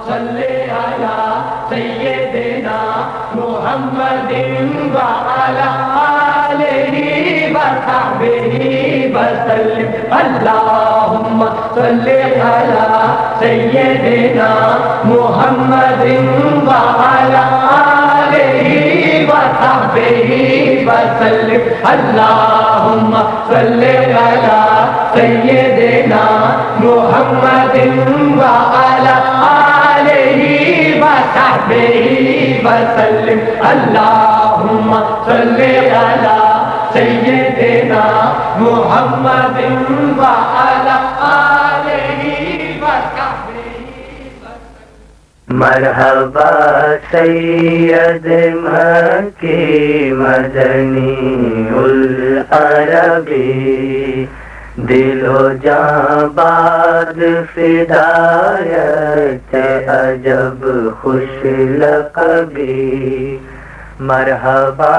صلی علی سیدنا محمد وعلی آلہ وصحبہ وسلم اللہم صلی علی سیدنا محمد وعلی آلہ وصحبہ وسلم اللہم صلی علی سیدنا محمد وعلی آلہ وصحبہ وسلم اللہم صلی علی سیدنا محمد وعلی آلہ وصحبہ وسلم مرحبا سید مکی مدنی العربی دل و جاں باد فدایت عجب خوش لقبی مرحبا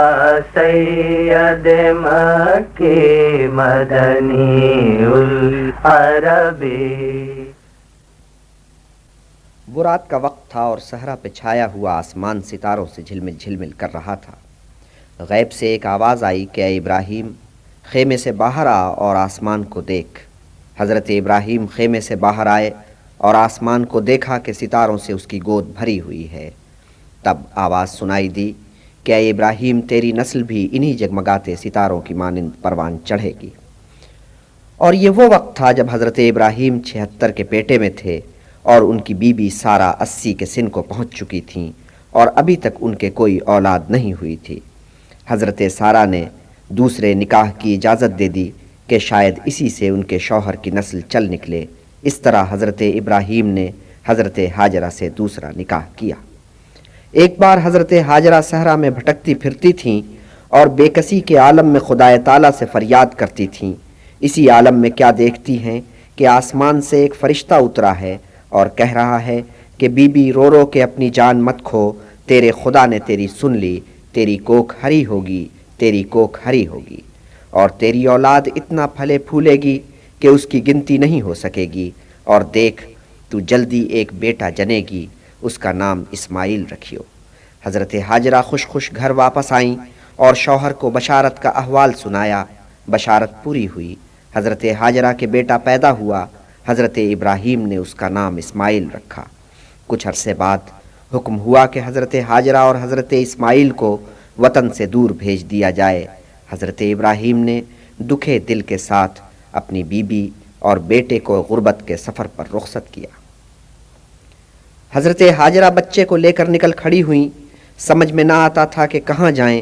سید مکی مدنی العربی۔ وہ رات کا وقت تھا اور صحرا پہ چھایا ہوا آسمان ستاروں سے جھلمل جھلمل کر رہا تھا۔ غیب سے ایک آواز آئی کہ اے ابراہیم خیمے سے باہر آ اور آسمان کو دیکھ۔ حضرت ابراہیم خیمے سے باہر آئے اور آسمان کو دیکھا کہ ستاروں سے اس کی گود بھری ہوئی ہے۔ تب آواز سنائی دی کہ اے ابراہیم تیری نسل بھی انہی جگمگاتے ستاروں کی مانند پروان چڑھے گی۔ اور یہ وہ وقت تھا جب حضرت ابراہیم 76 کے پیٹے میں تھے اور ان کی بیوی سارہ 80 کے سن کو پہنچ چکی تھیں اور ابھی تک ان کے کوئی اولاد نہیں ہوئی تھی۔ حضرت سارہ نے دوسرے نکاح کی اجازت دے دی کہ شاید اسی سے ان کے شوہر کی نسل چل نکلے۔ اس طرح حضرت ابراہیم نے حضرت ہاجرہ سے دوسرا نکاح کیا۔ ایک بار حضرت ہاجرہ صحرا میں بھٹکتی پھرتی تھیں اور بے کسی کے عالم میں خدا تعالیٰ سے فریاد کرتی تھیں۔ اسی عالم میں کیا دیکھتی ہیں کہ آسمان سے ایک فرشتہ اترا ہے اور کہہ رہا ہے کہ بی بی رو رو کے اپنی جان مت کھو، تیرے خدا نے تیری سن لی، تیری کوکھ ہری ہوگی، تیری کوکھ ہری ہوگی، اور تیری اولاد اتنا پھلے پھولے گی کہ اس کی گنتی نہیں ہو سکے گی، اور دیکھ تو جلدی ایک بیٹا جنے گی، اس کا نام اسماعیل رکھیو۔ حضرت ہاجرہ خوش خوش گھر واپس آئیں اور شوہر کو بشارت کا احوال سنایا۔ بشارت پوری ہوئی، حضرت ہاجرہ کے بیٹا پیدا ہوا۔ حضرت ابراہیم نے اس کا نام اسماعیل رکھا۔ کچھ عرصے بعد حکم ہوا کہ حضرت ہاجرہ اور حضرت اسماعیل کو وطن سے دور بھیج دیا جائے۔ حضرت ابراہیم نے دکھے دل کے ساتھ اپنی بیوی اور بیٹے کو غربت کے سفر پر رخصت کیا۔ حضرت ہاجرہ بچے کو لے کر نکل کھڑی ہوئیں۔ سمجھ میں نہ آتا تھا کہ کہاں جائیں،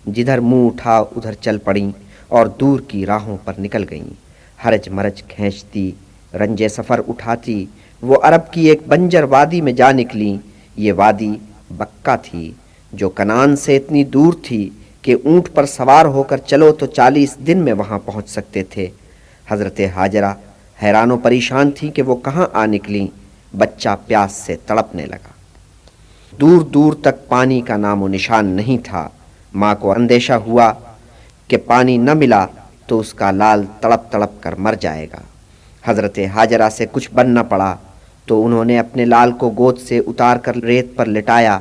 جدھر منہ اٹھا ادھر چل پڑیں اور دور کی راہوں پر نکل گئیں۔ ہرج مرج کھینچتی، رنج سفر اٹھاتی وہ عرب کی ایک بنجر وادی میں جا نکلیں۔ یہ وادی بکہ تھی جو کنعان سے اتنی دور تھی کہ اونٹ پر سوار ہو کر چلو تو 40 دن میں وہاں پہنچ سکتے تھے۔ حضرت ہاجرہ حیران و پریشان تھیں کہ وہ کہاں آ نکلیں۔ بچہ پیاس سے تڑپنے لگا، دور دور تک پانی کا نام و نشان نہیں تھا۔ ماں کو اندیشہ ہوا کہ پانی نہ ملا تو اس کا لال تڑپ تڑپ کر مر جائے گا۔ حضرت ہاجرہ سے کچھ بن نہ پڑا تو انہوں نے اپنے لال کو گود سے اتار کر ریت پر لٹایا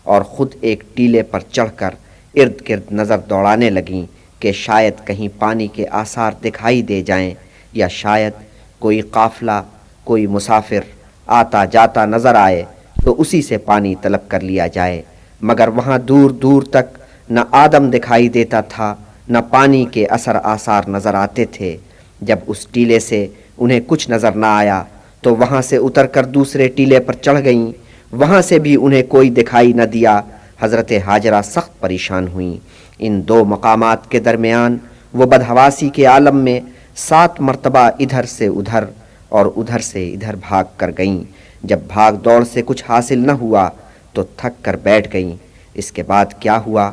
اور خود ایک ٹیلے پر چڑھ کر ارد گرد نظر دوڑانے لگیں کہ شاید کہیں پانی کے آثار دکھائی دے جائیں، یا شاید کوئی قافلہ، کوئی مسافر آتا جاتا نظر آئے تو اسی سے پانی طلب کر لیا جائے۔ مگر وہاں دور دور تک نہ آدم دکھائی دیتا تھا، نہ پانی کے اثر آثار نظر آتے تھے۔ جب اس ٹیلے سے انہیں کچھ نظر نہ آیا تو وہاں سے اتر کر دوسرے ٹیلے پر چڑھ گئیں، وہاں سے بھی انہیں کوئی دکھائی نہ دیا۔ حضرت ہاجرہ سخت پریشان ہوئیں۔ ان دو مقامات کے درمیان وہ بدحواسی کے عالم میں 7 مرتبہ ادھر سے ادھر اور ادھر سے ادھر بھاگ کر گئیں۔ جب بھاگ دوڑ سے کچھ حاصل نہ ہوا تو تھک کر بیٹھ گئیں۔ اس کے بعد کیا ہوا؟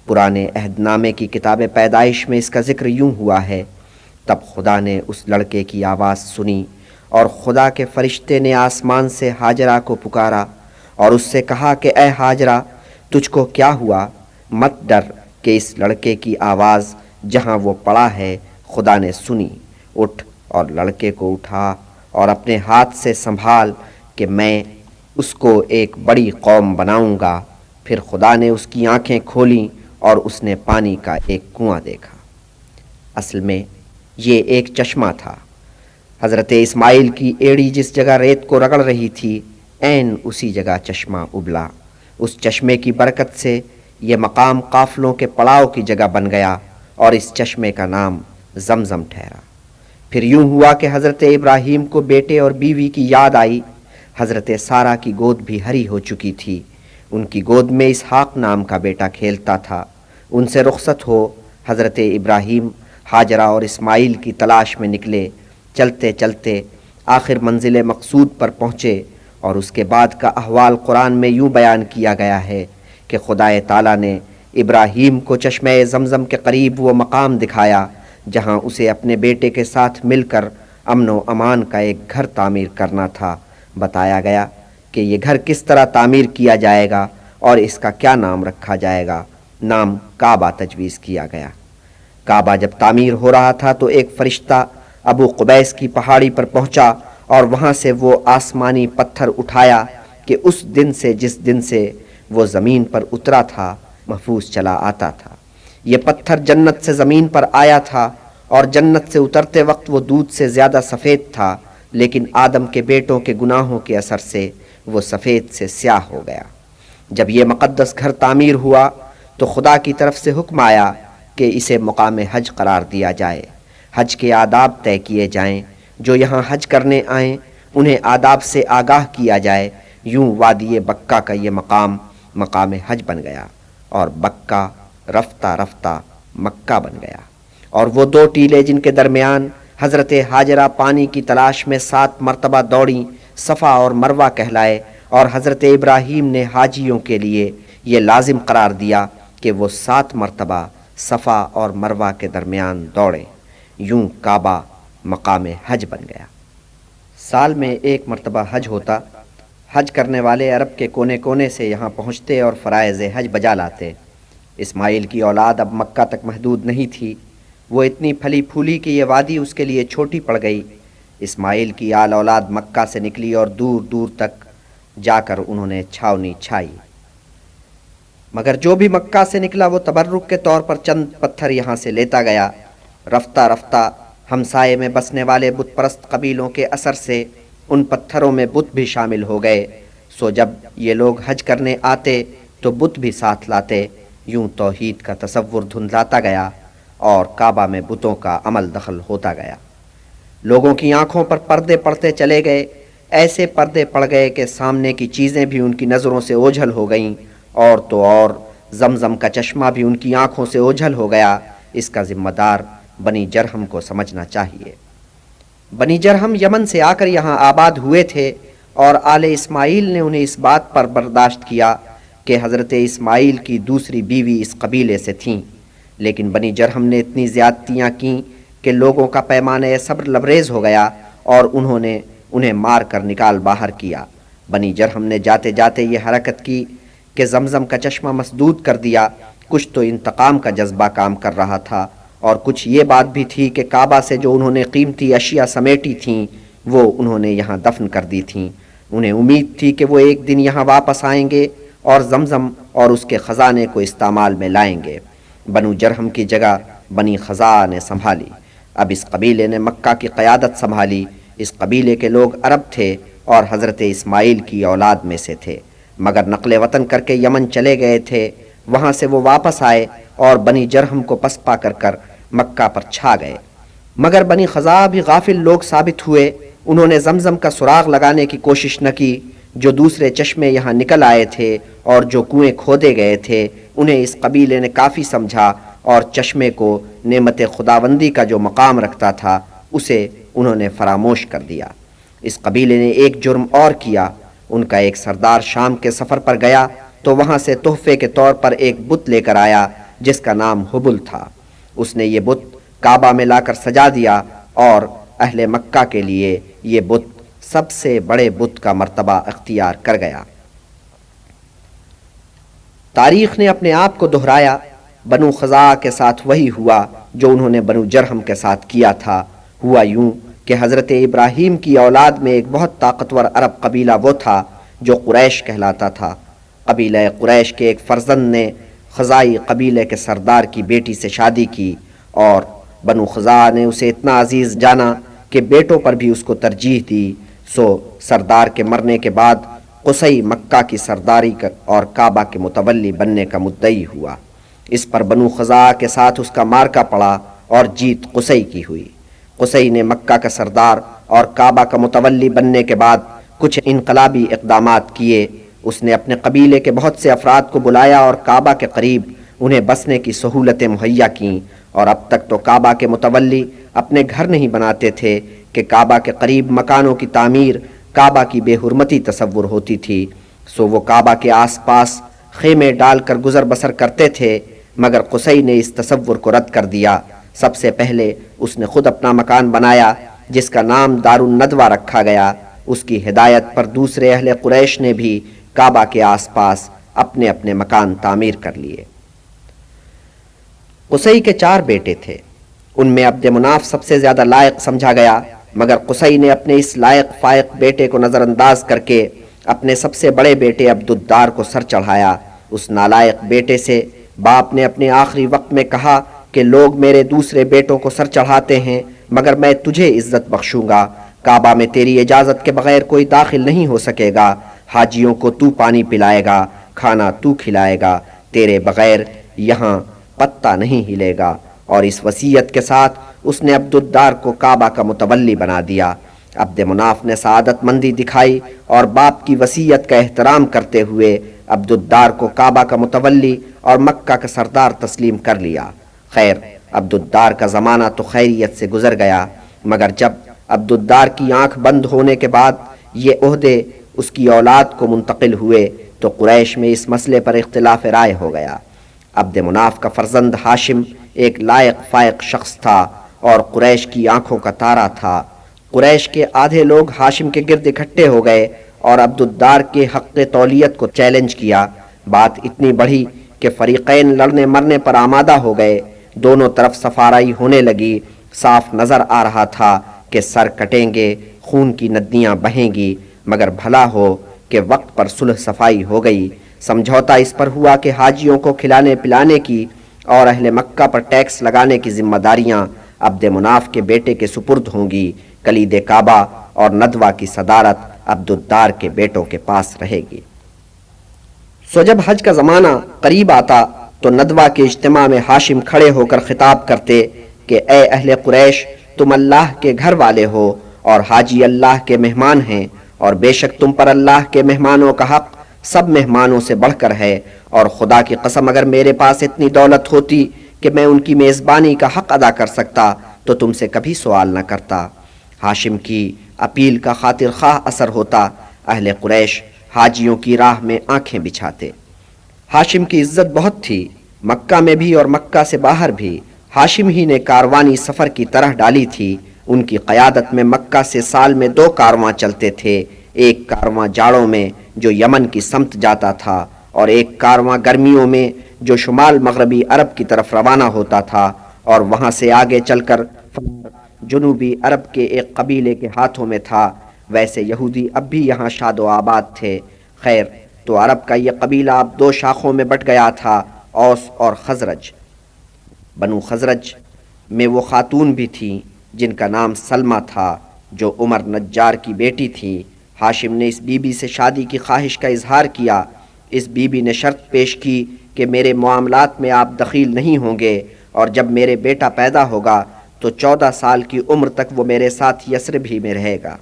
پرانے عہد نامے کی کتاب پیدائش میں اس کا ذکر یوں ہوا ہے: تب خدا نے اس لڑکے کی آواز سنی اور خدا کے فرشتے نے آسمان سے ہاجرہ کو پکارا اور اس سے کہا کہ اے ہاجرہ، تجھ کو کیا ہوا؟ مت ڈر کہ اس لڑکے کی آواز جہاں وہ پڑا ہے خدا نے سنی۔ اٹھ اور لڑکے کو اٹھا اور اپنے ہاتھ سے سنبھال کہ میں اس کو ایک بڑی قوم بناؤں گا۔ پھر خدا نے اس کی آنکھیں کھولیں اور اس نے پانی کا ایک کنواں دیکھا۔ اصل میں یہ ایک چشمہ تھا۔ حضرت اسماعیل کی ایڑی جس جگہ ریت کو رگڑ رہی تھی، عین اسی جگہ چشمہ ابلا۔ اس چشمے کی برکت سے یہ مقام قافلوں کے پڑاؤ کی جگہ بن گیا اور اس چشمے کا نام زمزم ٹھہرا۔ پھر یوں ہوا کہ حضرت ابراہیم کو بیٹے اور بیوی کی یاد آئی۔ حضرت سارہ کی گود بھی ہری ہو چکی تھی۔ ان کی گود میں اسحاق نام کا بیٹا کھیلتا تھا۔ ان سے رخصت ہو حضرت ابراہیم ہاجرہ اور اسماعیل کی تلاش میں نکلے۔ چلتے چلتے آخر منزل مقصود پر پہنچے، اور اس کے بعد کا احوال قرآن میں یوں بیان کیا گیا ہے کہ خدائے تعالیٰ نے ابراہیم کو چشمہ زمزم کے قریب وہ مقام دکھایا جہاں اسے اپنے بیٹے کے ساتھ مل کر امن و امان کا ایک گھر تعمیر کرنا تھا۔ بتایا گیا کہ یہ گھر کس طرح تعمیر کیا جائے گا اور اس کا کیا نام رکھا جائے گا۔ نام کعبہ تجویز کیا گیا۔ کعبہ جب تعمیر ہو رہا تھا تو ایک فرشتہ ابو قبیس کی پہاڑی پر پہنچا اور وہاں سے وہ آسمانی پتھر اٹھایا کہ اس دن سے جس دن سے وہ زمین پر اترا تھا محفوظ چلا آتا تھا۔ یہ پتھر جنت سے زمین پر آیا تھا اور جنت سے اترتے وقت وہ دودھ سے زیادہ سفید تھا، لیکن آدم کے بیٹوں کے گناہوں کے اثر سے وہ سفید سے سیاہ ہو گیا۔ جب یہ مقدس گھر تعمیر ہوا تو خدا کی طرف سے حکم آیا کہ اسے مقام حج قرار دیا جائے۔ حج کے آداب طے کیے جائیں، جو یہاں حج کرنے آئیں انہیں آداب سے آگاہ کیا جائے۔ یوں وادی بکہ کا یہ مقام حج بن گیا، اور بکہ رفتہ رفتہ مکہ بن گیا۔ اور وہ دو ٹیلے جن کے درمیان حضرت ہاجرہ پانی کی تلاش میں 7 مرتبہ دوڑیں، صفا اور مروہ کہلائے، اور حضرت ابراہیم نے حاجیوں کے لیے یہ لازم قرار دیا کہ وہ 7 مرتبہ صفا اور مروہ کے درمیان دوڑیں۔ یوں کعبہ مقام حج بن گیا۔ سال میں 1 مرتبہ حج ہوتا۔ حج کرنے والے عرب کے کونے کونے سے یہاں پہنچتے اور فرائض حج بجا لاتے۔ اسماعیل کی اولاد اب مکہ تک محدود نہیں تھی۔ وہ اتنی پھلی پھولی کہ یہ وادی اس کے لیے چھوٹی پڑ گئی۔ اسماعیل کی آل اولاد مکہ سے نکلی اور دور دور تک جا کر انہوں نے چھاونی چھائی، مگر جو بھی مکہ سے نکلا وہ تبرک کے طور پر چند پتھر یہاں سے لیتا گیا۔ رفتہ رفتہ ہمسائے میں بسنے والے بت پرست قبیلوں کے اثر سے ان پتھروں میں بت بھی شامل ہو گئے۔ سو جب یہ لوگ حج کرنے آتے تو بت بھی ساتھ لاتے۔ یوں توحید کا تصور دھندلاتا گیا اور کعبہ میں بتوں کا عمل دخل ہوتا گیا۔ لوگوں کی آنکھوں پر پردے پڑتے چلے گئے، ایسے پردے پڑ گئے کہ سامنے کی چیزیں بھی ان کی نظروں سے اوجھل ہو گئیں، اور تو اور زمزم کا چشمہ بھی ان کی آنکھوں سے اوجھل ہو گیا۔ اس کا ذمہ دار بنی جرہم کو سمجھنا چاہیے۔ بنی جرہم یمن سے آ کر یہاں آباد ہوئے تھے، اور آل اسماعیل نے انہیں اس بات پر برداشت کیا کہ حضرت اسماعیل کی دوسری بیوی اس قبیلے سے تھیں، لیکن بنی جرہم نے اتنی زیادتیاں کیں کہ لوگوں کا پیمانہ صبر لبریز ہو گیا اور انہوں نے انہیں مار کر نکال باہر کیا۔ بنی جرہم نے جاتے جاتے یہ حرکت کی کہ زمزم کا چشمہ مسدود کر دیا۔ کچھ تو انتقام کا جذبہ کام کر رہا تھا، اور کچھ یہ بات بھی تھی کہ کعبہ سے جو انہوں نے قیمتی اشیاء سمیٹی تھیں وہ انہوں نے یہاں دفن کر دی تھیں۔ انہیں امید تھی کہ وہ ایک دن یہاں واپس آئیں گے اور زمزم اور اس کے خزانے کو استعمال میں لائیں گے۔ بنو جرہم کی جگہ بنی خزاع نے سنبھالی۔ اب اس قبیلے نے مکہ کی قیادت سنبھالی۔ اس قبیلے کے لوگ عرب تھے اور حضرت اسماعیل کی اولاد میں سے تھے، مگر نقل وطن کر کے یمن چلے گئے تھے۔ وہاں سے وہ واپس آئے اور بنی جرہم کو پسپا کر مکہ پر چھا گئے، مگر بنی خزاع بھی غافل لوگ ثابت ہوئے۔ انہوں نے زمزم کا سراغ لگانے کی کوشش نہ کی۔ جو دوسرے چشمے یہاں نکل آئے تھے اور جو کنویں کھودے گئے تھے انہیں اس قبیلے نے کافی سمجھا، اور چشمے کو نعمت خداوندی کا جو مقام رکھتا تھا اسے انہوں نے فراموش کر دیا۔ اس قبیلے نے ایک جرم اور کیا۔ ان کا ایک سردار شام کے سفر پر گیا تو وہاں سے تحفے کے طور پر ایک بت لے کر آیا جس کا نام حبل تھا۔ اس نے یہ بت کعبہ میں لا کر سجا دیا، اور اہل مکہ کے لیے یہ بت سب سے بڑے بت کا مرتبہ اختیار کر گیا۔ تاریخ نے اپنے آپ کو دہرایا۔ بنو خزاع کے ساتھ وہی ہوا جو انہوں نے بنو جرہم کے ساتھ کیا تھا۔ ہوا یوں کہ حضرت ابراہیم کی اولاد میں ایک بہت طاقتور عرب قبیلہ وہ تھا جو قریش کہلاتا تھا۔ قبیلہ قریش کے ایک فرزند نے خزائی قبیلے کے سردار کی بیٹی سے شادی کی، اور بنو خزاعہ نے اسے اتنا عزیز جانا کہ بیٹوں پر بھی اس کو ترجیح دی۔ سو سردار کے مرنے کے بعد قصی مکہ کی سرداری اور کعبہ کے متولی بننے کا مدعی ہوا۔ اس پر بنو خزاعہ کے ساتھ اس کا مارکا پڑا اور جیت قصی کی ہوئی۔ قصی نے مکہ کا سردار اور کعبہ کا متولی بننے کے بعد کچھ انقلابی اقدامات کیے۔ اس نے اپنے قبیلے کے بہت سے افراد کو بلایا اور کعبہ کے قریب انہیں بسنے کی سہولتیں مہیا کیں، اور اب تک تو کعبہ کے متولی اپنے گھر نہیں بناتے تھے کہ کعبہ کے قریب مکانوں کی تعمیر کعبہ کی بے حرمتی تصور ہوتی تھی۔ سو وہ کعبہ کے آس پاس خیمے ڈال کر گزر بسر کرتے تھے، مگر قصی نے اس تصور کو رد کر دیا۔ سب سے پہلے اس نے خود اپنا مکان بنایا جس کا نام دار الندوہ رکھا گیا۔ اس کی ہدایت پر دوسرے اہل قریش نے بھی کعبہ کے آس پاس اپنے اپنے مکان تعمیر کر لیے۔ قصی کے 4 بیٹے تھے، ان میں عبد مناف سب سے زیادہ لائق سمجھا گیا، مگر قصی نے اپنے اس لائق فائق بیٹے کو نظر انداز کر کے اپنے سب سے بڑے بیٹے عبد الدار کو سر چڑھایا۔ اس نالائق بیٹے سے باپ نے اپنے آخری وقت میں کہا کہ لوگ میرے دوسرے بیٹوں کو سر چڑھاتے ہیں، مگر میں تجھے عزت بخشوں گا۔ کعبہ میں تیری اجازت کے بغیر کوئی داخل نہیں ہو سکے گا، حاجیوں کو تو پانی پلائے گا، کھانا تو کھلائے گا، تیرے بغیر یہاں پتہ نہیں ہلے گا۔ اور اس وصیت کے ساتھ اس نے عبد الدار کو کعبہ کا متولی بنا دیا۔ عبد مناف نے سعادت مندی دکھائی اور باپ کی وصیت کا احترام کرتے ہوئے عبد الدار کو کعبہ کا متولی اور مکہ کا سردار تسلیم کر لیا۔ خیر، عبد الدار کا زمانہ تو خیریت سے گزر گیا، مگر جب عبد الدار کی آنکھ بند ہونے کے بعد یہ عہدے اس کی اولاد کو منتقل ہوئے تو قریش میں اس مسئلے پر اختلاف رائے ہو گیا۔ عبد مناف کا فرزند ہاشم ایک لائق فائق شخص تھا اور قریش کی آنکھوں کا تارا تھا۔ قریش کے آدھے لوگ ہاشم کے گرد اکٹھے ہو گئے اور عبد الدار کے حق تولیت کو چیلنج کیا۔ بات اتنی بڑھی کہ فریقین لڑنے مرنے پر آمادہ ہو گئے۔ دونوں طرف سفارائی ہونے لگی۔ صاف نظر آ رہا تھا کہ سر کٹیں گے، خون کی ندیاں بہیں گی، مگر بھلا ہو کہ وقت پر صلح صفائی ہو گئی۔ سمجھوتا اس پر ہوا کہ حاجیوں کو کھلانے پلانے کی اور اہل مکہ پر ٹیکس لگانے کی ذمہ داریاں عبد مناف کے بیٹے کے سپرد ہوں گی۔ کلید کعبہ اور ندوہ کی صدارت عبد الدار کے بیٹوں کے پاس رہے گی۔ سو جب حج کا زمانہ قریب آتا تو ندوہ کے اجتماع میں ہاشم کھڑے ہو کر خطاب کرتے کہ اے اہل قریش، تم اللہ کے گھر والے ہو اور حاجی اللہ کے مہمان ہیں، اور بے شک تم پر اللہ کے مہمانوں کا حق سب مہمانوں سے بڑھ کر ہے، اور خدا کی قسم اگر میرے پاس اتنی دولت ہوتی کہ میں ان کی میزبانی کا حق ادا کر سکتا تو تم سے کبھی سوال نہ کرتا۔ ہاشم کی اپیل کا خاطر خواہ اثر ہوتا، اہل قریش حاجیوں کی راہ میں آنکھیں بچھاتے۔ ہاشم کی عزت بہت تھی، مکہ میں بھی اور مکہ سے باہر بھی۔ ہاشم ہی نے کاروانی سفر کی طرح ڈالی تھی۔ ان کی قیادت میں مکہ سے سال میں 2 کارواں چلتے تھے، ایک کارواں جاڑوں میں جو یمن کی سمت جاتا تھا اور ایک کارواں گرمیوں میں جو شمال مغربی عرب کی طرف روانہ ہوتا تھا، اور وہاں سے آگے چل کر جنوبی عرب کے ایک قبیلے کے ہاتھوں میں تھا۔ ویسے یہودی اب بھی یہاں شاد و آباد تھے۔ خیر، تو عرب کا یہ قبیلہ اب 2 شاخوں میں بٹ گیا تھا، اوس اور خزرج۔ بنو خزرج میں وہ خاتون بھی تھیں جن کا نام سلمہ تھا، جو عمر نجار کی بیٹی تھی۔ ہاشم نے اس بی بی سے شادی کی خواہش کا اظہار کیا۔ اس بی بی نے شرط پیش کی کہ میرے معاملات میں آپ دخیل نہیں ہوں گے، اور جب میرے بیٹا پیدا ہوگا تو 14 سال کی عمر تک وہ میرے ساتھ یثرب ہی میں رہے گا۔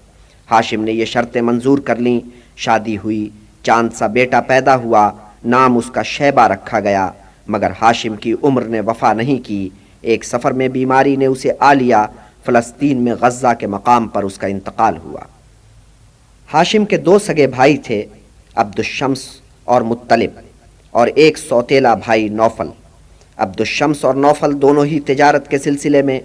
ہاشم نے یہ شرطیں منظور کر لیں۔ شادی ہوئی، چاند سا بیٹا پیدا ہوا، نام اس کا شیبہ رکھا گیا، مگر ہاشم کی عمر نے وفا نہیں کی۔ ایک سفر میں بیماری نے اسے آ لیا، فلسطین میں غزہ کے مقام پر اس کا انتقال ہوا۔ ہاشم کے 2 سگے بھائی تھے، عبد الشمس اور مطلب، اور ایک سوتیلا بھائی نوفل۔ عبد الشمس اور نوفل دونوں ہی تجارت کے سلسلے میں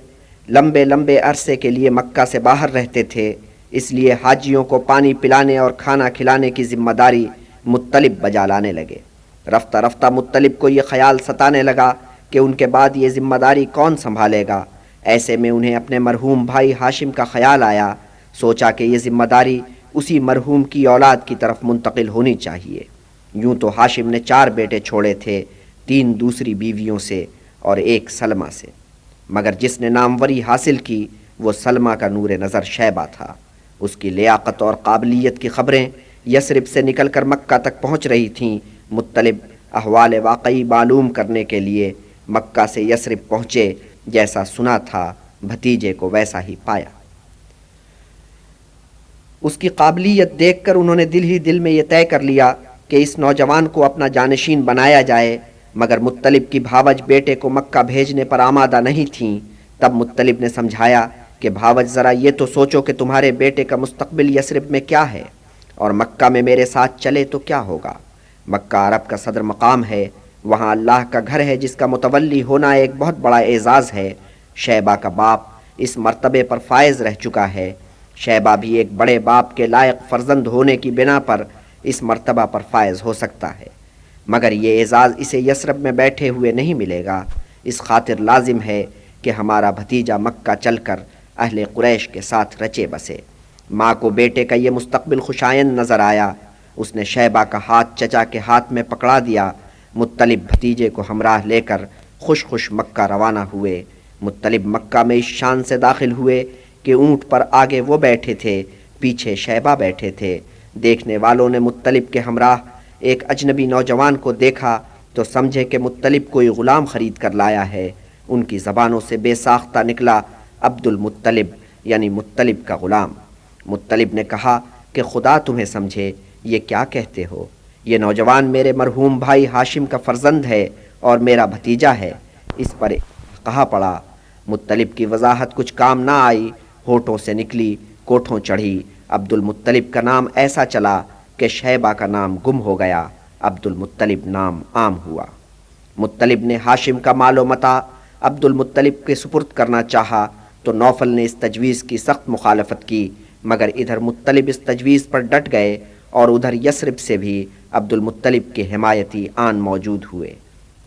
لمبے لمبے عرصے کے لیے مکہ سے باہر رہتے تھے، اس لیے حاجیوں کو پانی پلانے اور کھانا کھلانے کی ذمہ داری مطلب بجا لانے لگے۔ رفتہ رفتہ مطلب کو یہ خیال ستانے لگا کہ ان کے بعد یہ ذمہ داری کون سنبھالے گا۔ ایسے میں انہیں اپنے مرحوم بھائی ہاشم کا خیال آیا، سوچا کہ یہ ذمہ داری اسی مرحوم کی اولاد کی طرف منتقل ہونی چاہیے۔ یوں تو ہاشم نے 4 بیٹے چھوڑے تھے، 3 دوسری بیویوں سے اور 1 سلمہ سے، مگر جس نے ناموری حاصل کی وہ سلمہ کا نور نظر شیبہ تھا۔ اس کی لیاقت اور قابلیت کی خبریں یثرب سے نکل کر مکہ تک پہنچ رہی تھیں۔ مطلب احوال واقعی معلوم کرنے کے لیے مکہ سے یثرب پہنچے، جیسا سنا تھا بھتیجے کو ویسا ہی پایا۔ اس کی قابلیت دیکھ کر انہوں نے دل ہی دل میں یہ طے کر لیا کہ اس نوجوان کو اپنا جانشین بنایا جائے، مگر مطلب کی بھاوج بیٹے کو مکہ بھیجنے پر آمادہ نہیں تھیں۔ تب مطلب نے سمجھایا کہ بھاوج ذرا یہ تو سوچو کہ تمہارے بیٹے کا مستقبل یثرب میں کیا ہے، اور مکہ میں میرے ساتھ چلے تو کیا ہوگا۔ مکہ عرب کا صدر مقام ہے، وہاں اللہ کا گھر ہے جس کا متولی ہونا ایک بہت بڑا اعزاز ہے۔ شیبہ کا باپ اس مرتبے پر فائز رہ چکا ہے، شیبہ بھی ایک بڑے باپ کے لائق فرزند ہونے کی بنا پر اس مرتبہ پر فائز ہو سکتا ہے، مگر یہ اعزاز اسے یثرب میں بیٹھے ہوئے نہیں ملے گا۔ اس خاطر لازم ہے کہ ہمارا بھتیجا مکہ چل کر اہل قریش کے ساتھ رچے بسے۔ ماں کو بیٹے کا یہ مستقبل خوشائند نظر آیا، اس نے شیبہ کا ہاتھ چچا کے ہاتھ میں پکڑا دیا۔ مطلب بھتیجے کو ہمراہ لے کر خوش خوش مکہ روانہ ہوئے۔ مطلب مکہ میں اس شان سے داخل ہوئے کہ اونٹ پر آگے وہ بیٹھے تھے، پیچھے شیبہ بیٹھے تھے۔ دیکھنے والوں نے مطلب کے ہمراہ ایک اجنبی نوجوان کو دیکھا تو سمجھے کہ مطلب کوئی غلام خرید کر لایا ہے۔ ان کی زبانوں سے بے ساختہ نکلا عبد المطلب، یعنی مطلب کا غلام۔ مطلب نے کہا کہ خدا تمہیں سمجھے، یہ کیا کہتے ہو؟ یہ نوجوان میرے مرحوم بھائی ہاشم کا فرزند ہے اور میرا بھتیجا ہے۔ اس پر کہا پڑا۔ مطلب کی وضاحت کچھ کام نہ آئی، ہونٹوں سے نکلی، کوٹھوں چڑھی۔ عبد المطلب کا نام ایسا چلا کہ شیبہ کا نام گم ہو گیا، عبد المطلب نام عام ہوا۔ مطلب نے ہاشم کا مال و متاع عبد المطلب کے سپرد کرنا چاہا تو نوفل نے اس تجویز کی سخت مخالفت کی، مگر ادھر مطلب اس تجویز پر ڈٹ گئے اور ادھر یثرب سے بھی عبد المطلب کے حمایتی آن موجود ہوئے۔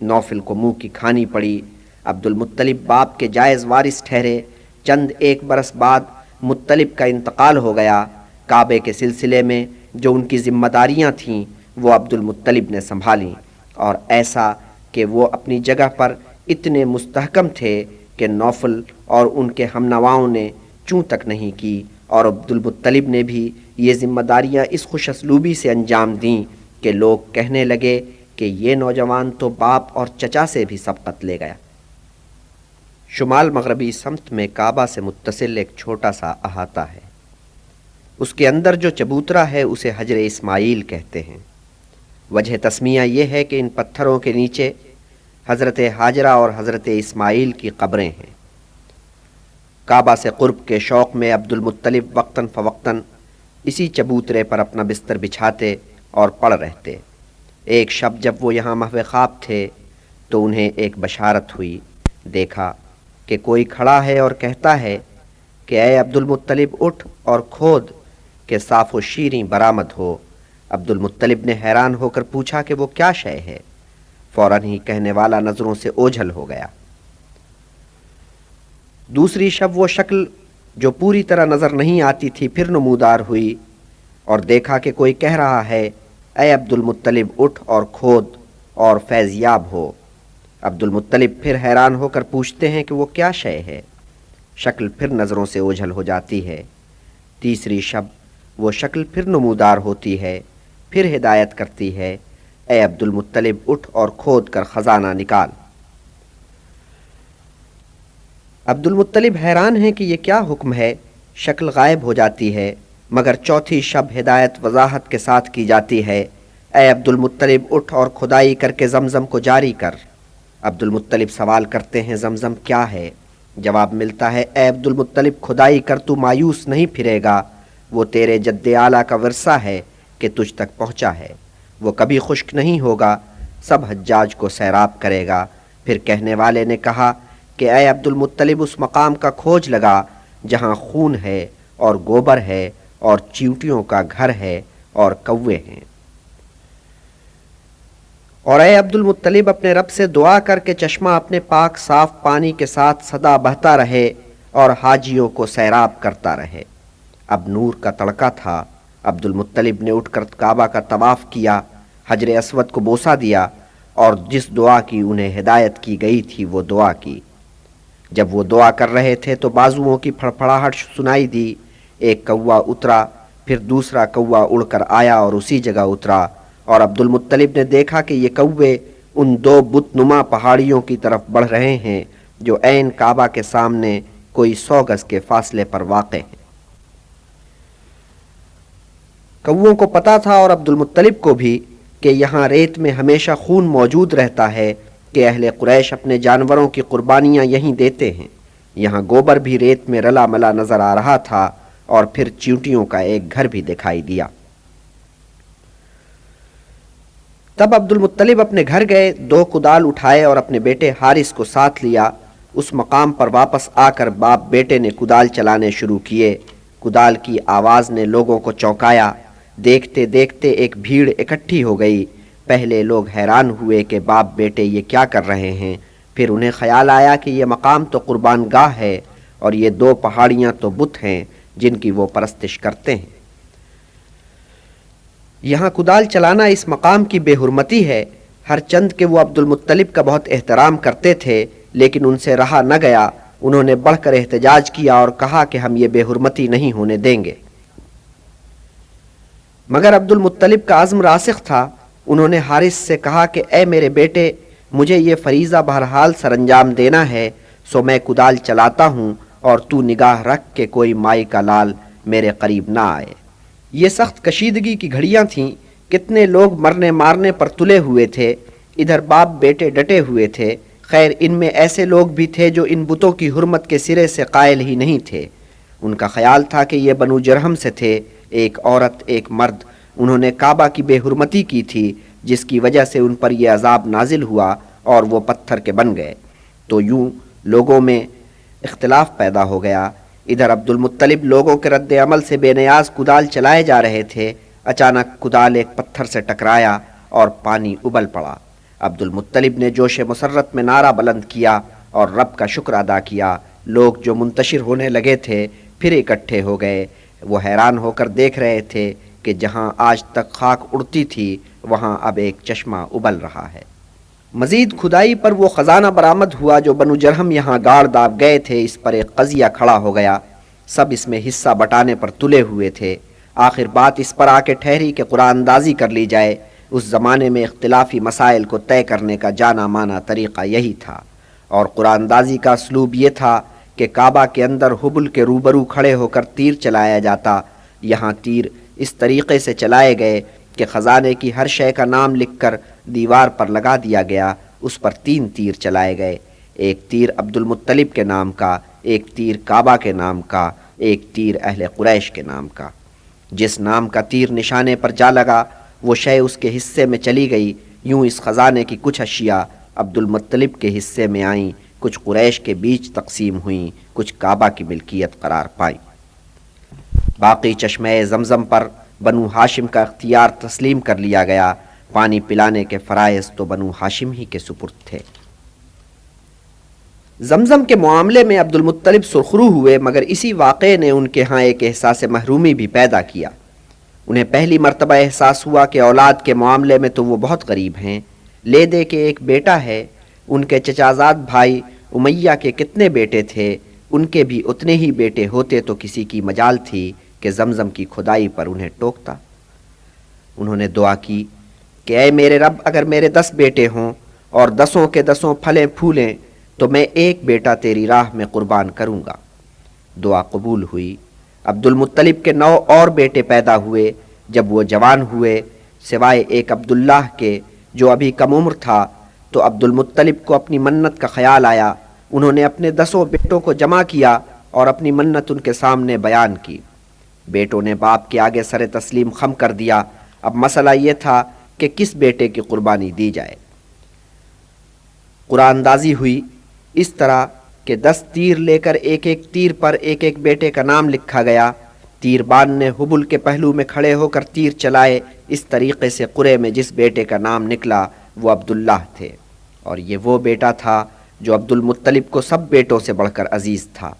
نوفل کو منہ کی کھانی پڑی۔ عبد المطلب باپ کے جائز وارث ٹھہرے۔ چند 1 برس بعد مطلب کا انتقال ہو گیا۔ کعبے کے سلسلے میں جو ان کی ذمہ داریاں تھیں وہ عبد المطلب نے سنبھالیں، اور ایسا کہ وہ اپنی جگہ پر اتنے مستحکم تھے کہ نوفل اور ان کے ہم نواؤں نے چوں تک نہیں کی، اور عبد المطلب نے بھی یہ ذمہ داریاں اس خوش اسلوبی سے انجام دیں کہ لوگ کہنے لگے کہ یہ نوجوان تو باپ اور چچا سے بھی سبقت لے گیا۔ شمال مغربی سمت میں کعبہ سے متصل ایک چھوٹا سا احاطہ ہے۔ اس کے اندر جو چبوترا ہے اسے حجر اسماعیل کہتے ہیں۔ وجہ تسمیہ یہ ہے کہ ان پتھروں کے نیچے حضرت ہاجرہ اور حضرت اسماعیل کی قبریں ہیں۔ کعبہ سے قرب کے شوق میں عبد المطلب وقتاً فوقتاً اسی چبوترے پر اپنا بستر بچھاتے اور پڑ رہتے۔ ایک شب جب وہ یہاں محو خواب تھے تو انہیں ایک بشارت ہوئی۔ دیکھا کہ کوئی کھڑا ہے اور کہتا ہے کہ اے عبد المطلب اٹھ اور کھود کہ صاف و شیریں برآمد ہو۔ عبد المطلب نے حیران ہو کر پوچھا کہ وہ کیا شے ہے؟ فوراً ہی کہنے والا نظروں سے اوجھل ہو گیا۔ دوسری شب وہ شکل جو پوری طرح نظر نہیں آتی تھی پھر نمودار ہوئی، اور دیکھا کہ کوئی کہہ رہا ہے اے عبد المطلب اٹھ اور کھود اور فیض یاب ہو۔ عبد المطلب پھر حیران ہو کر پوچھتے ہیں کہ وہ کیا شے ہے؟ شکل پھر نظروں سے اوجھل ہو جاتی ہے۔ تیسری شب وہ شکل پھر نمودار ہوتی ہے، پھر ہدایت کرتی ہے اے عبد المطلب اٹھ اور کھود کر خزانہ نکال۔ عبد المطلب حیران ہیں کہ یہ کیا حکم ہے؟ شکل غائب ہو جاتی ہے، مگر چوتھی شب ہدایت وضاحت کے ساتھ کی جاتی ہے اے عبد المطلب اٹھ اور کھدائی کر کے زمزم کو جاری کر۔ عبد المطلب سوال کرتے ہیں زمزم کیا ہے؟ جواب ملتا ہے اے عبد المطلب کھدائی کر تو مایوس نہیں پھرے گا، وہ تیرے جد اعلیٰ کا ورثہ ہے کہ تجھ تک پہنچا ہے، وہ کبھی خشک نہیں ہوگا، سب حجاج کو سیراب کرے گا۔ پھر کہنے والے نے کہا کہ اے عبد المطلب اس مقام کا کھوج لگا جہاں خون ہے اور گوبر ہے اور چیونٹیوں کا گھر ہے اور کوے ہیں، اور اے عبد المطلب اپنے رب سے دعا کر کے چشمہ اپنے پاک صاف پانی کے ساتھ سدا بہتا رہے اور حاجیوں کو سیراب کرتا رہے۔ اب نور کا تڑکا تھا۔ عبد المطلب نے اٹھ کر کعبہ کا طواف کیا، حجر اسود کو بوسہ دیا اور جس دعا کی انہیں ہدایت کی گئی تھی وہ دعا کی۔ جب وہ دعا کر رہے تھے تو بازوؤں کی پھڑپھڑاہٹ سنائی دی۔ ایک کوا اترا، پھر دوسرا کوا اڑ کر آیا اور اسی جگہ اترا، اور عبد المطلب نے دیکھا کہ یہ کوے ان دو بت نما پہاڑیوں کی طرف بڑھ رہے ہیں جو عین کعبہ کے سامنے کوئی 100 گز کے فاصلے پر واقع ہیں۔ کووں کو پتا تھا اور عبد المطلب کو بھی کہ یہاں ریت میں ہمیشہ خون موجود رہتا ہے، کہ اہل قریش اپنے جانوروں کی قربانیاں یہیں دیتے ہیں۔ یہاں گوبر بھی ریت میں رلا ملا نظر آ رہا تھا، اور پھر چیونٹیوں کا ایک گھر بھی دکھائی دیا۔ تب عبد المطلب اپنے گھر گئے، 2 کدال اٹھائے اور اپنے بیٹے حارث کو ساتھ لیا۔ اس مقام پر واپس آ کر باپ بیٹے نے کدال چلانے شروع کیے۔ کدال کی آواز نے لوگوں کو چونکایا۔ دیکھتے دیکھتے ایک بھیڑ اکٹھی ہو گئی۔ پہلے لوگ حیران ہوئے کہ باپ بیٹے یہ کیا کر رہے ہیں، پھر انہیں خیال آیا کہ یہ مقام تو قربان گاہ ہے اور یہ 2 پہاڑیاں تو بت ہیں جن کی وہ پرستش کرتے ہیں۔ یہاں کدال چلانا اس مقام کی بے حرمتی ہے۔ ہر چند کہ وہ عبد المطلب کا بہت احترام کرتے تھے، لیکن ان سے رہا نہ گیا۔ انہوں نے بڑھ کر احتجاج کیا اور کہا کہ ہم یہ بے حرمتی نہیں ہونے دیں گے۔ مگر عبد المطلب کا عزم راسخ تھا۔ انہوں نے حارث سے کہا کہ اے میرے بیٹے، مجھے یہ فریضہ بہرحال سر انجام دینا ہے، سو میں کدال چلاتا ہوں اور تو نگاہ رکھ کہ کوئی مائی کا لال میرے قریب نہ آئے۔ یہ سخت کشیدگی کی گھڑیاں تھیں۔ کتنے لوگ مرنے مارنے پر تلے ہوئے تھے۔ ادھر باپ بیٹے ڈٹے ہوئے تھے۔ خیر ان میں ایسے لوگ بھی تھے جو ان بتوں کی حرمت کے سرے سے قائل ہی نہیں تھے۔ ان کا خیال تھا کہ یہ بنو جرہم سے تھے، ایک عورت ایک مرد۔ انہوں نے کعبہ کی بے حرمتی کی تھی، جس کی وجہ سے ان پر یہ عذاب نازل ہوا اور وہ پتھر کے بن گئے۔ تو یوں لوگوں میں اختلاف پیدا ہو گیا۔ ادھر عبد المطلب لوگوں کے رد عمل سے بے نیاز کدال چلائے جا رہے تھے۔ اچانک کدال ایک پتھر سے ٹکرایا اور پانی ابل پڑا۔ عبد المطلب نے جوش مسرت میں نعرہ بلند کیا اور رب کا شکر ادا کیا۔ لوگ جو منتشر ہونے لگے تھے پھر اکٹھے ہو گئے۔ وہ حیران ہو کر دیکھ رہے تھے کہ جہاں آج تک خاک اڑتی تھی وہاں اب ایک چشمہ ابل رہا ہے۔ مزید کھدائی پر وہ خزانہ برآمد ہوا جو بنو جرہم یہاں گاڑ داب گئے تھے۔ اس پر ایک قضیہ کھڑا ہو گیا۔ سب اس میں حصہ بٹانے پر تلے ہوئے تھے۔ آخر بات اس پر آ کے ٹھہری کہ قرآن اندازی کر لی جائے۔ اس زمانے میں اختلافی مسائل کو طے کرنے کا جانا مانا طریقہ یہی تھا، اور قرآن اندازی کا اسلوب یہ تھا کہ کعبہ کے اندر حبل کے روبرو کھڑے ہو کر تیر چلایا جاتا۔ یہاں تیر اس طریقے سے چلائے گئے کہ خزانے کی ہر شے کا نام لکھ کر دیوار پر لگا دیا گیا۔ اس پر 3 تیر چلائے گئے، ایک تیر عبد المطلب کے نام کا، ایک تیر کعبہ کے نام کا، ایک تیر اہل قریش کے نام کا۔ جس نام کا تیر نشانے پر جا لگا وہ شے اس کے حصے میں چلی گئی۔ یوں اس خزانے کی کچھ اشیاء عبد المطلب کے حصے میں آئیں، کچھ قریش کے بیچ تقسیم ہوئیں، کچھ کعبہ کی ملکیت قرار پائیں۔ باقی چشمہ زمزم پر بنو ہاشم کا اختیار تسلیم کر لیا گیا۔ پانی پلانے کے فرائض تو بنو ہاشم ہی کے سپرد تھے۔ زمزم کے معاملے میں عبد المطلب سرخرو ہوئے، مگر اسی واقعے نے ان کے ہاں ایک احساس محرومی بھی پیدا کیا۔ انہیں پہلی مرتبہ احساس ہوا کہ اولاد کے معاملے میں تو وہ بہت غریب ہیں۔ لے دے کے ایک بیٹا ہے، ان کے چچازاد بھائی امیہ کے کتنے بیٹے تھے، ان کے بھی اتنے ہی بیٹے ہوتے تو کسی کی مجال تھی کہ زمزم کی کھدائی پر انہیں ٹوکتا۔ انہوں نے دعا کی کہ اے میرے رب، اگر میرے 10 بیٹے ہوں اور 10 کے 10 پھلیں پھولیں تو میں ایک بیٹا تیری راہ میں قربان کروں گا۔ دعا قبول ہوئی۔ عبد المطلب کے 9 اور بیٹے پیدا ہوئے۔ جب وہ جوان ہوئے، سوائے ایک عبداللہ کے جو ابھی کم عمر تھا، تو عبد المطلب کو اپنی منت کا خیال آیا۔ انہوں نے اپنے 10 بیٹوں کو جمع کیا اور اپنی منت ان کے سامنے بیان کی۔ بیٹوں نے باپ کے آگے سر تسلیم خم کر دیا۔ اب مسئلہ یہ تھا کہ کس بیٹے کی قربانی دی جائے۔ قرآن اندازی ہوئی اس طرح کہ 10 تیر لے کر ایک ایک تیر پر ایک ایک بیٹے کا نام لکھا گیا۔ تیر بان نے حبل کے پہلو میں کھڑے ہو کر تیر چلائے۔ اس طریقے سے قرے میں جس بیٹے کا نام نکلا وہ عبداللہ تھے، اور یہ وہ بیٹا تھا جو عبد المطلب کو سب بیٹوں سے بڑھ کر عزیز تھا،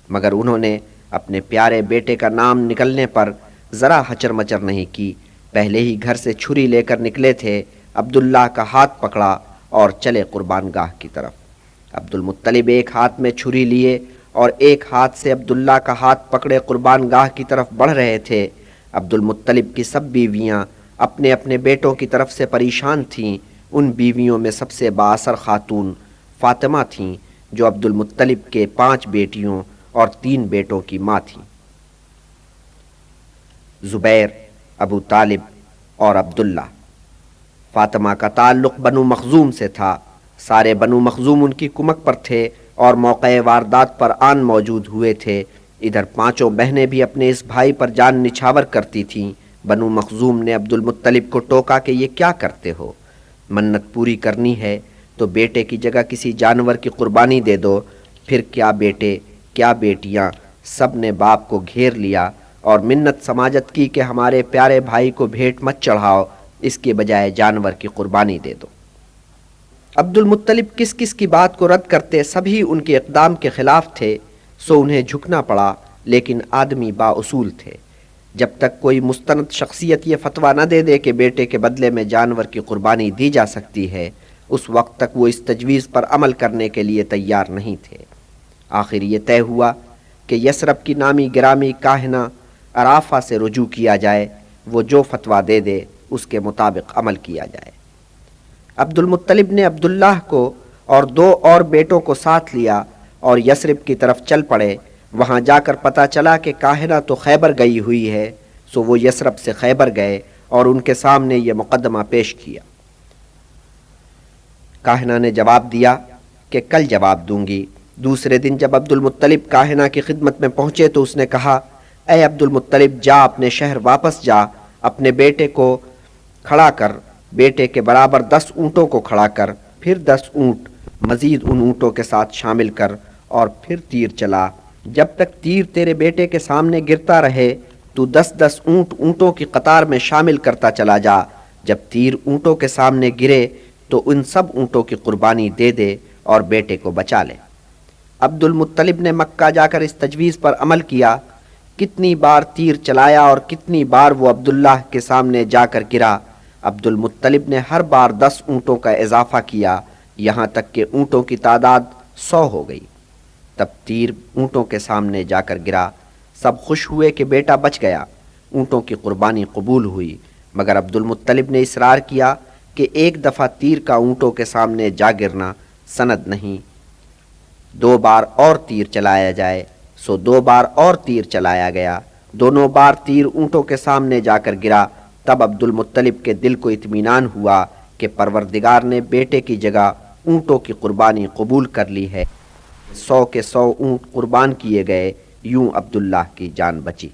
مگر انہوں نے اپنے پیارے بیٹے کا نام نکلنے پر ذرا ہچر مچر نہیں کی، پہلے ہی گھر سے چھری لے کر نکلے تھے، عبداللہ کا ہاتھ پکڑا اور چلے قربان گاہ کی طرف۔ عبد المطلب ایک ہاتھ میں چھری لیے اور ایک ہاتھ سے عبداللہ کا ہاتھ پکڑے قربان گاہ کی طرف بڑھ رہے تھے۔ عبد المطلب کی سب بیویاں اپنے اپنے بیٹوں کی طرف سے پریشان تھیں۔ ان بیویوں میں سب سے بااثر خاتون فاطمہ تھیں، جو عبد المطلب کے 5 بیٹیوں اور 3 بیٹوں کی ماں تھیں۔ زبیر، ابو طالب اور عبداللہ۔ فاطمہ کا تعلق بنو مخزوم سے تھا، سارے بنو مخزوم ان کی کمک پر تھے اور موقع واردات پر آن موجود ہوئے تھے۔ ادھر 5 بہنیں بھی اپنے اس بھائی پر جان نچھاور کرتی تھیں۔ بنو مخزوم نے عبد المطلب کو ٹوکا کہ یہ کیا کرتے ہو؟ منت پوری کرنی ہے تو بیٹے کی جگہ کسی جانور کی قربانی دے دو۔ پھر کیا بیٹے کیا بیٹیاں، سب نے باپ کو گھیر لیا اور منت سماجت کی کہ ہمارے پیارے بھائی کو بھیٹ مت چڑھاؤ، اس کے بجائے جانور کی قربانی دے دو۔ عبد المطلب کس کس کی بات کو رد کرتے، سبھی ان کے اقدام کے خلاف تھے، سو انہیں جھکنا پڑا، لیکن آدمی با اصول تھے۔ جب تک کوئی مستند شخصیت یہ فتویٰ نہ دے دے کہ بیٹے کے بدلے میں جانور کی قربانی دی جا سکتی ہے، اس وقت تک وہ اس تجویز پر عمل کرنے کے لیے تیار نہیں تھے۔ آخر یہ طے ہوا کہ یثرب کی نامی گرامی کاہنہ عرافہ سے رجوع کیا جائے، وہ جو فتویٰ دے دے اس کے مطابق عمل کیا جائے۔ عبد المطلب نے عبداللہ کو اور 2 اور بیٹوں کو ساتھ لیا اور یثرب کی طرف چل پڑے۔ وہاں جا کر پتہ چلا کہ کاہنہ تو خیبر گئی ہوئی ہے، سو وہ یثرب سے خیبر گئے اور ان کے سامنے یہ مقدمہ پیش کیا۔ کاہنہ نے جواب دیا کہ کل جواب دوں گی۔ دوسرے دن جب عبد المطلب کاہنہ کی خدمت میں پہنچے تو اس نے کہا، اے عبد المطلب، جا اپنے شہر واپس جا، اپنے بیٹے کو کھڑا کر، بیٹے کے برابر 10 اونٹوں کو کھڑا کر، پھر 10 اونٹ مزید ان اونٹوں کے ساتھ شامل کر، اور پھر تیر چلا۔ جب تک تیر تیرے بیٹے کے سامنے گرتا رہے تو 10 اونٹوں کی قطار میں شامل کرتا چلا جا۔ جب تیر اونٹوں کے سامنے گرے تو ان سب اونٹوں کی قربانی دے دے اور بیٹے کو بچا لے۔ عبد المطلب نے مکہ جا کر اس تجویز پر عمل کیا۔ کتنی بار تیر چلایا اور کتنی بار وہ عبداللہ کے سامنے جا کر گرا۔ عبد المطلب نے ہر بار 10 اونٹوں کا اضافہ کیا، یہاں تک کہ اونٹوں کی تعداد 100 ہو گئی۔ تب تیر اونٹوں کے سامنے جا کر گرا۔ سب خوش ہوئے کہ بیٹا بچ گیا۔ اونٹوں کی قربانی قبول ہوئی، مگر عبد المطلب نے اصرار کیا کہ ایک دفعہ تیر کا اونٹوں کے سامنے جا گرنا سند نہیں، 2 بار اور تیر چلایا جائے۔ سو 2 بار اور تیر چلایا گیا، دونوں بار تیر اونٹوں کے سامنے جا کر گرا۔ تب عبد المطلب کے دل کو اطمینان ہوا کہ پروردگار نے بیٹے کی جگہ اونٹوں کی قربانی قبول کر لی ہے۔ 100 کے 100 اونٹ قربان کیے گئے، یوں عبداللہ کی جان بچی۔